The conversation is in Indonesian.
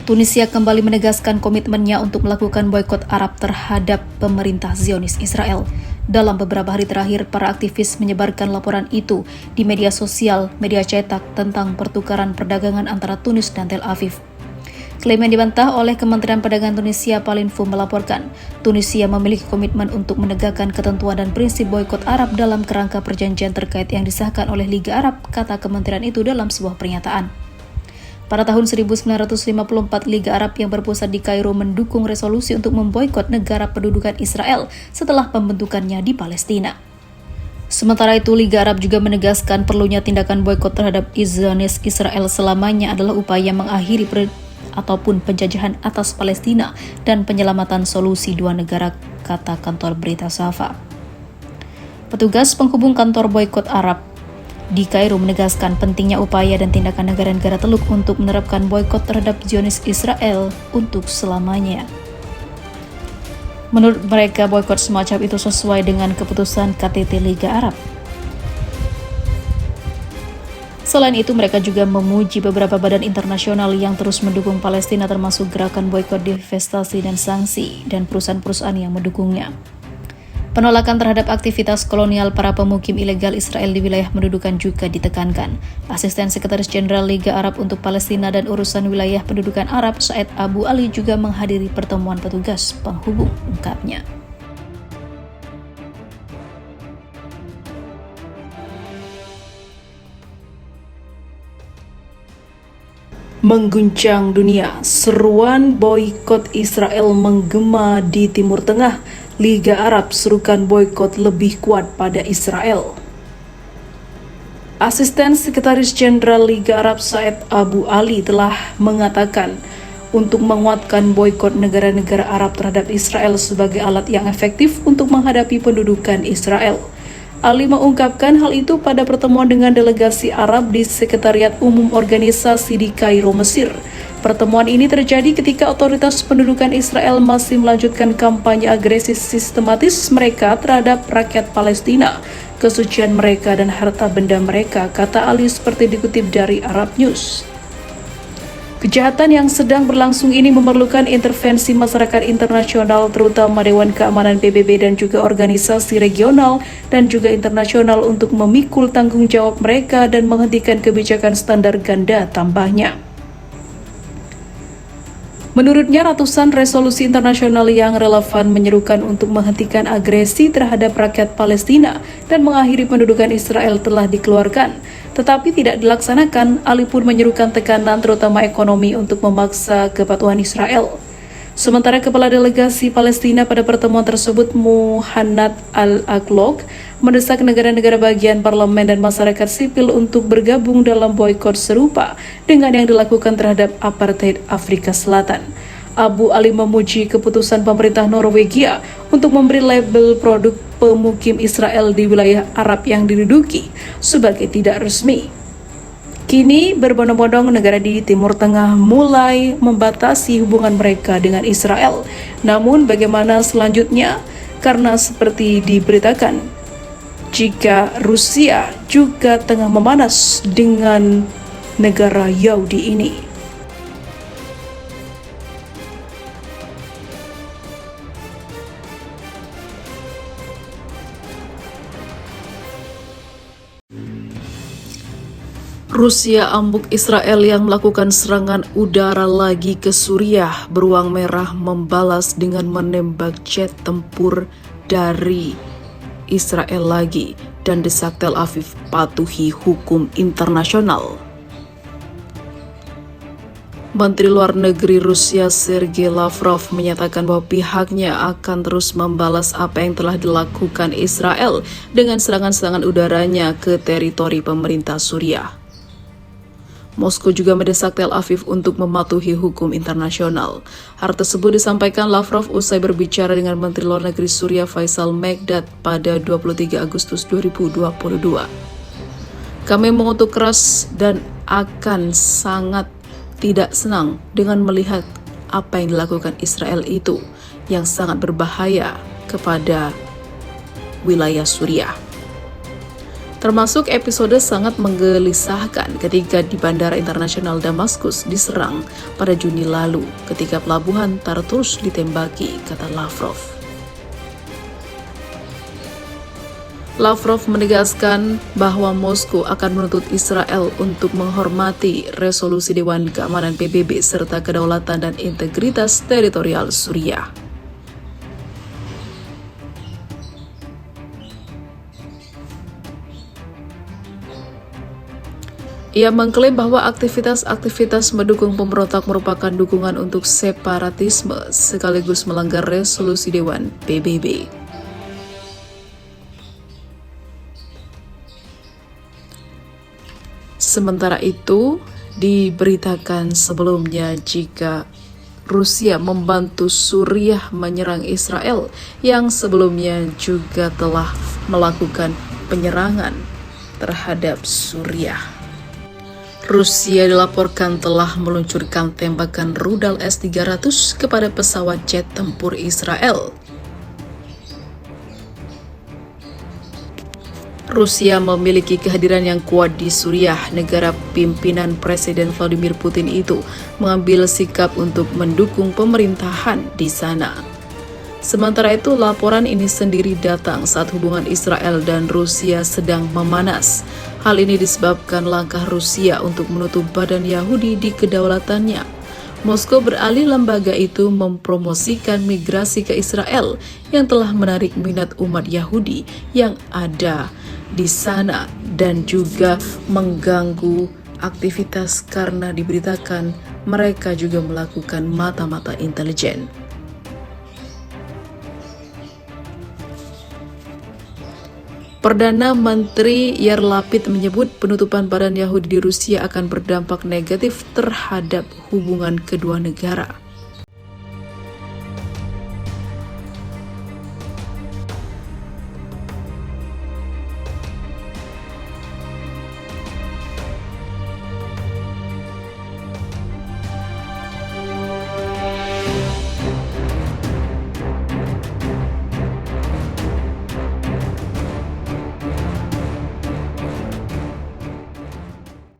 Tunisia kembali menegaskan komitmennya untuk melakukan boikot Arab terhadap pemerintah Zionis Israel. Dalam beberapa hari terakhir, para aktivis menyebarkan laporan itu di media sosial, media cetak tentang pertukaran perdagangan antara Tunis dan Tel Aviv. Klaim yang dibantah oleh Kementerian Perdagangan Tunisia, Palinfo, melaporkan Tunisia memiliki komitmen untuk menegakkan ketentuan dan prinsip boikot Arab dalam kerangka perjanjian terkait yang disahkan oleh Liga Arab, kata kementerian itu dalam sebuah pernyataan. Pada tahun 1954, Liga Arab yang berpusat di Kairo mendukung resolusi untuk memboikot negara pendudukan Israel setelah pembentukannya di Palestina. Sementara itu, Liga Arab juga menegaskan perlunya tindakan boikot terhadap Zionis Israel selamanya adalah upaya mengakhiri ataupun penjajahan atas Palestina dan penyelamatan solusi dua negara, kata kantor berita Safa. Petugas penghubung kantor boikot Arab di Kairo menegaskan pentingnya upaya dan tindakan negara-negara Teluk untuk menerapkan boikot terhadap Zionis Israel untuk selamanya. Menurut mereka, boikot semacam itu sesuai dengan keputusan KTT Liga Arab. Selain itu, mereka juga memuji beberapa badan internasional yang terus mendukung Palestina, termasuk gerakan boikot divestasi dan sanksi, dan perusahaan-perusahaan yang mendukungnya. Penolakan terhadap aktivitas kolonial para pemukim ilegal Israel di wilayah pendudukan juga ditekankan. Asisten Sekretaris Jenderal Liga Arab untuk Palestina dan Urusan Wilayah Pendudukan Arab, Said Abu Ali, juga menghadiri pertemuan petugas penghubung, ungkapnya. Mengguncang dunia, seruan boikot Israel menggema di Timur Tengah. Liga Arab serukan boikot lebih kuat pada Israel. Asisten Sekretaris Jenderal Liga Arab Said Abu Ali telah mengatakan untuk menguatkan boikot negara-negara Arab terhadap Israel sebagai alat yang efektif untuk menghadapi pendudukan Israel. Ali mengungkapkan hal itu pada pertemuan dengan delegasi Arab di Sekretariat Umum Organisasi di Kairo, Mesir. Pertemuan ini terjadi ketika otoritas pendudukan Israel masih melanjutkan kampanye agresif sistematis mereka terhadap rakyat Palestina, kesucian mereka dan harta benda mereka, kata Ali seperti dikutip dari Arab News. Kejahatan yang sedang berlangsung ini memerlukan intervensi masyarakat internasional, terutama Dewan Keamanan PBB dan juga organisasi regional dan juga internasional untuk memikul tanggung jawab mereka dan menghentikan kebijakan standar ganda, tambahnya. Menurutnya, ratusan resolusi internasional yang relevan menyerukan untuk menghentikan agresi terhadap rakyat Palestina dan mengakhiri pendudukan Israel telah dikeluarkan, tetapi tidak dilaksanakan. Ali pun menyerukan tekanan terutama ekonomi untuk memaksa kepatuhan Israel. Sementara Kepala Delegasi Palestina pada pertemuan tersebut, Muhannad Al-Aqlog, mendesak negara-negara bagian parlemen dan masyarakat sipil untuk bergabung dalam boikot serupa dengan yang dilakukan terhadap apartheid Afrika Selatan. Abu Ali memuji keputusan pemerintah Norwegia untuk memberi label produk pemukim Israel di wilayah Arab yang diduduki sebagai tidak resmi. Kini berbondong-bondong negara di Timur Tengah mulai membatasi hubungan mereka dengan Israel. Namun bagaimana selanjutnya? Karena seperti diberitakan, jika Rusia juga tengah memanas dengan negara Yahudi ini. Rusia ambuk Israel yang melakukan serangan udara lagi ke Suriah. Beruang Merah membalas dengan menembak jet tempur dari Israel lagi dan desak Tel Aviv patuhi hukum internasional. Menteri Luar Negeri Rusia Sergei Lavrov menyatakan bahwa pihaknya akan terus membalas apa yang telah dilakukan Israel dengan serangan-serangan udaranya ke teritori pemerintah Suriah. Moskow juga mendesak Tel Aviv untuk mematuhi hukum internasional. Hal tersebut disampaikan Lavrov usai berbicara dengan Menteri Luar Negeri Suriah Faisal Mekdad pada 23 Agustus 2022. Kami mengutuk keras dan akan sangat tidak senang dengan melihat apa yang dilakukan Israel itu yang sangat berbahaya kepada wilayah Suriah. Termasuk episode sangat menggelisahkan ketika di Bandara Internasional Damaskus diserang pada Juni lalu ketika pelabuhan Tartus ditembaki, kata Lavrov. Lavrov menegaskan bahwa Moskow akan menuntut Israel untuk menghormati resolusi Dewan Keamanan PBB serta kedaulatan dan integritas teritorial Suriah. Ia mengklaim bahwa aktivitas-aktivitas mendukung pemberontak merupakan dukungan untuk separatisme sekaligus melanggar resolusi Dewan PBB. Sementara itu, diberitakan sebelumnya jika Rusia membantu Suriah menyerang Israel yang sebelumnya juga telah melakukan penyerangan terhadap Suriah. Rusia dilaporkan telah meluncurkan tembakan rudal S-300 kepada pesawat jet tempur Israel. Rusia memiliki kehadiran yang kuat di Suriah. Negara pimpinan Presiden Vladimir Putin itu mengambil sikap untuk mendukung pemerintahan di sana. Sementara itu, laporan ini sendiri datang saat hubungan Israel dan Rusia sedang memanas. Hal ini disebabkan langkah Rusia untuk menutup badan Yahudi di kedaulatannya. Moskow beralih lembaga itu mempromosikan migrasi ke Israel yang telah menarik minat umat Yahudi yang ada di sana dan juga mengganggu aktivitas karena diberitakan mereka juga melakukan mata-mata intelijen. Perdana Menteri Yair Lapid menyebut penutupan badan Yahudi di Rusia akan berdampak negatif terhadap hubungan kedua negara.